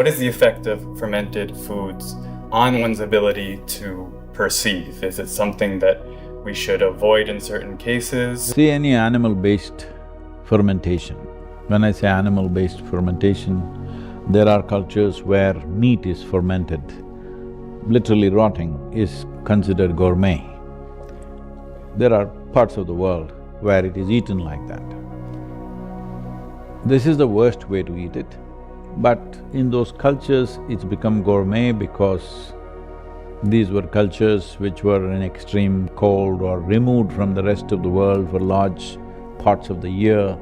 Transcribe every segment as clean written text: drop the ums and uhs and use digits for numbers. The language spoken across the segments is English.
What is the effect of fermented foods on one's ability to perceive? Is it something that we should avoid in certain cases? See, any animal-based fermentation, when I say animal-based fermentation, there are cultures where meat is fermented, literally rotting is considered gourmet. There are parts of the world where it is eaten like that. This is the worst way to eat it, but in those cultures it's become gourmet because these were cultures which were in extreme cold or removed from the rest of the world for large parts of the year.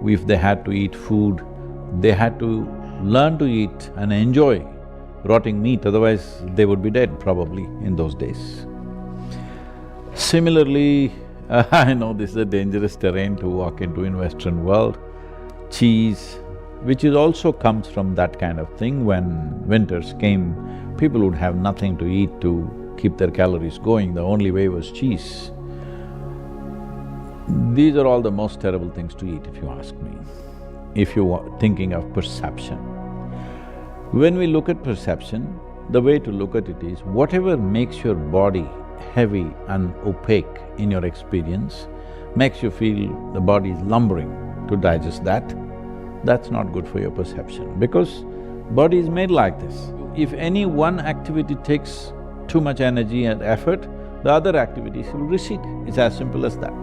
If they had to eat food, they had to learn to eat and enjoy rotting meat, otherwise they would be dead probably in those days. Similarly, I know this is a dangerous terrain to walk into in Western world, cheese, which is also comes from that kind of thing. When winters came, people would have nothing to eat to keep their calories going, the only way was cheese. These are all the most terrible things to eat, if you ask me, if you are thinking of perception. When we look at perception, the way to look at it is, whatever makes your body heavy and opaque in your experience, makes you feel the body is lumbering to digest that, that's not good for your perception, because body is made like this. If any one activity takes too much energy and effort, the other activities will recede. It's as simple as that.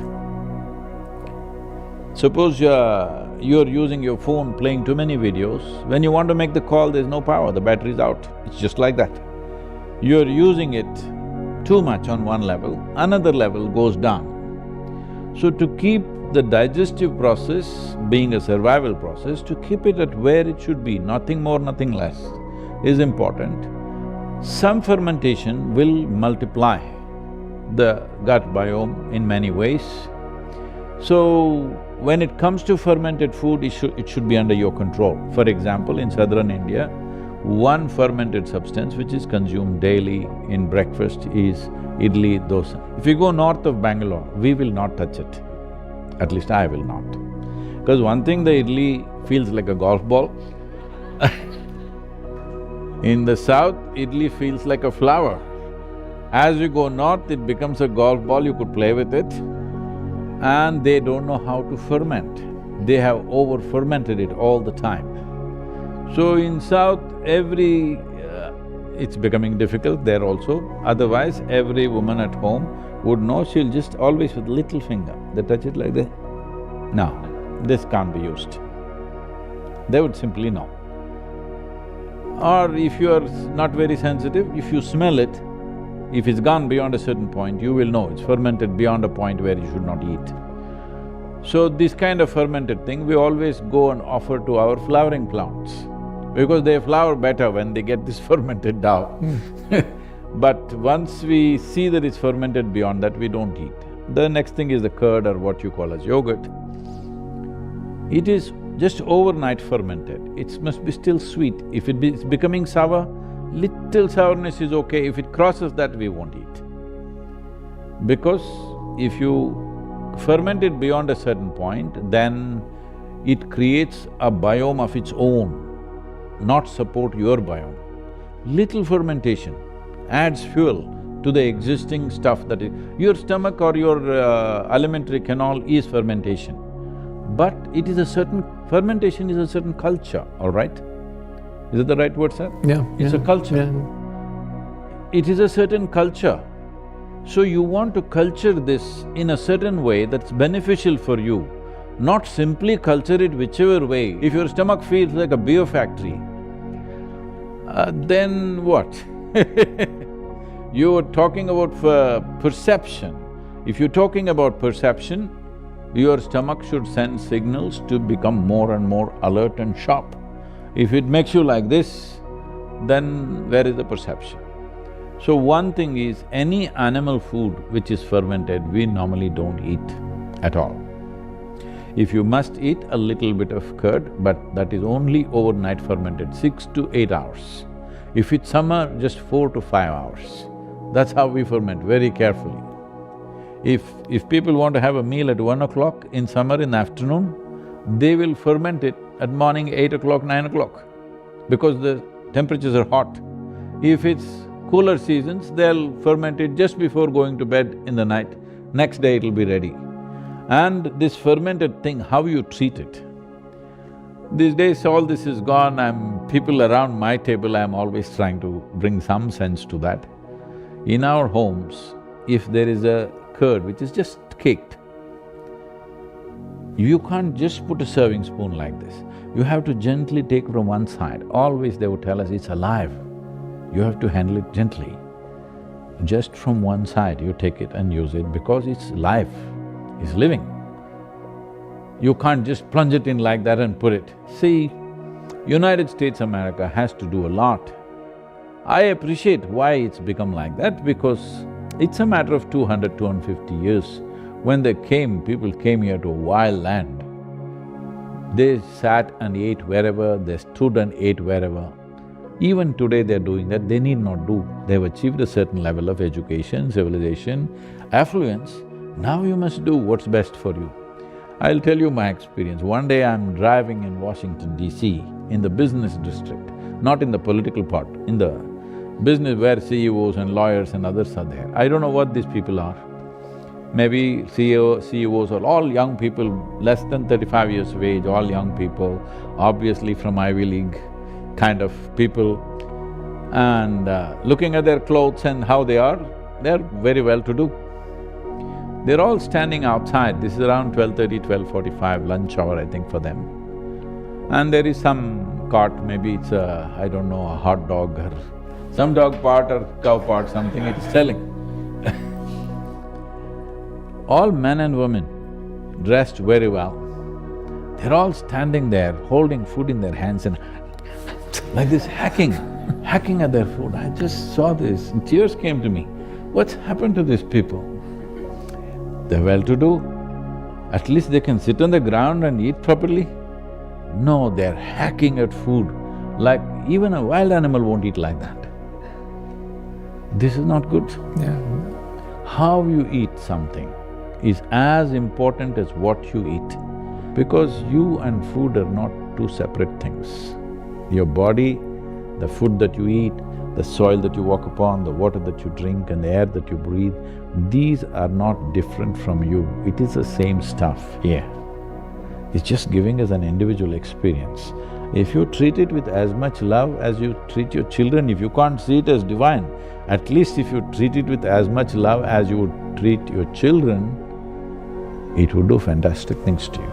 Suppose you're using your phone playing too many videos, when you want to make the call, there's no power, the battery is out. It's just like that. You're using it too much on one level, another level goes down. So to keep the digestive process being a survival process, to keep it at where it should be, nothing more, nothing less, is important. Some fermentation will multiply the gut biome in many ways. So, when it comes to fermented food, it should be under your control. For example, in southern India, one fermented substance which is consumed daily in breakfast is idli dosa. If you go north of Bangalore, we will not touch it. At least I will not. Because one thing, the idli feels like a golf ball. In the south, idli feels like a flower. As you go north, it becomes a golf ball, you could play with it. And they don't know how to ferment. They have over-fermented it all the time. So in south, it's becoming difficult there also. Otherwise, every woman at home would know, she'll just always with little finger, they touch it like that. No, this can't be used. They would simply know. Or if you're not very sensitive, if you smell it, if it's gone beyond a certain point, you will know it's fermented beyond a point where you should not eat. So this kind of fermented thing, we always go and offer to our flowering plants, because they flower better when they get this fermented dough. But once we see that it's fermented beyond that, we don't eat. The next thing is the curd, or what you call as yogurt. It is just overnight fermented, it must be still sweet. If it's becoming sour, little sourness is okay, if it crosses that, we won't eat. Because if you ferment it beyond a certain point, then it creates a biome of its own, not support your biome. Little fermentation adds fuel to the existing stuff that is… Your stomach or your alimentary canal is fermentation, but it is a certain… fermentation is a certain culture, all right? Is it the right word, sir? Yeah. It's a culture. Yeah. It is a certain culture. So you want to culture this in a certain way that's beneficial for you, not simply culture it whichever way. If your stomach feels like a beer factory, then what? You're talking about perception. If you're talking about perception, your stomach should send signals to become more and more alert and sharp. If it makes you like this, then where is the perception? So one thing is, any animal food which is fermented, we normally don't eat at all. If you must eat a little bit of curd, but that is only overnight fermented, 6 to 8 hours. If it's summer, just 4 to 5 hours. That's how we ferment, very carefully. If people want to have a meal at 1 o'clock in summer in the afternoon, they will ferment it at morning 8 o'clock, 9 o'clock, because the temperatures are hot. If it's cooler seasons, they'll ferment it just before going to bed in the night. Next day it'll be ready. And this fermented thing, how you treat it. These days all this is gone, people around my table, I'm always trying to bring some sense to that. In our homes, if there is a curd which is just caked, you can't just put a serving spoon like this. You have to gently take from one side. Always they would tell us, it's alive. You have to handle it gently. Just from one side you take it and use it because it's live, it's living. You can't just plunge it in like that and put it. See, United States America has to do a lot. I appreciate why it's become like that because it's a matter of 200, 250 years. When they came, people came here to a wild land. They sat and ate wherever, they stood and ate wherever. Even today they're doing that, they need not do. They've achieved a certain level of education, civilization, affluence. Now you must do what's best for you. I'll tell you my experience. One day I'm driving in Washington, D.C., in the business district, not in the political part, in the business where CEOs and lawyers and others are there. I don't know what these people are. Maybe CEOs are all young people, less than 35 years of age, all young people, obviously from Ivy League kind of people. And looking at their clothes and how they are, they're very well-to-do. They're all standing outside, this is around 12:30, 12:45, lunch hour I think for them. And there is some cart, maybe it's I don't know, a hot dog or some dog part or cow part, something it's selling. All men and women dressed very well. They're all standing there, holding food in their hands and like this hacking at their food. I just saw this and tears came to me. What's happened to these people? They're well-to-do. At least they can sit on the ground and eat properly. No, they're hacking at food like even a wild animal won't eat like that. This is not good. Yeah. How you eat something is as important as what you eat, because you and food are not two separate things. Your body, the food that you eat, the soil that you walk upon, the water that you drink and the air that you breathe, these are not different from you. It is the same stuff here. It's just giving us an individual experience. If you treat it with as much love as you treat your children, if you can't see it as divine, at least if you treat it with as much love as you would treat your children, it would do fantastic things to you.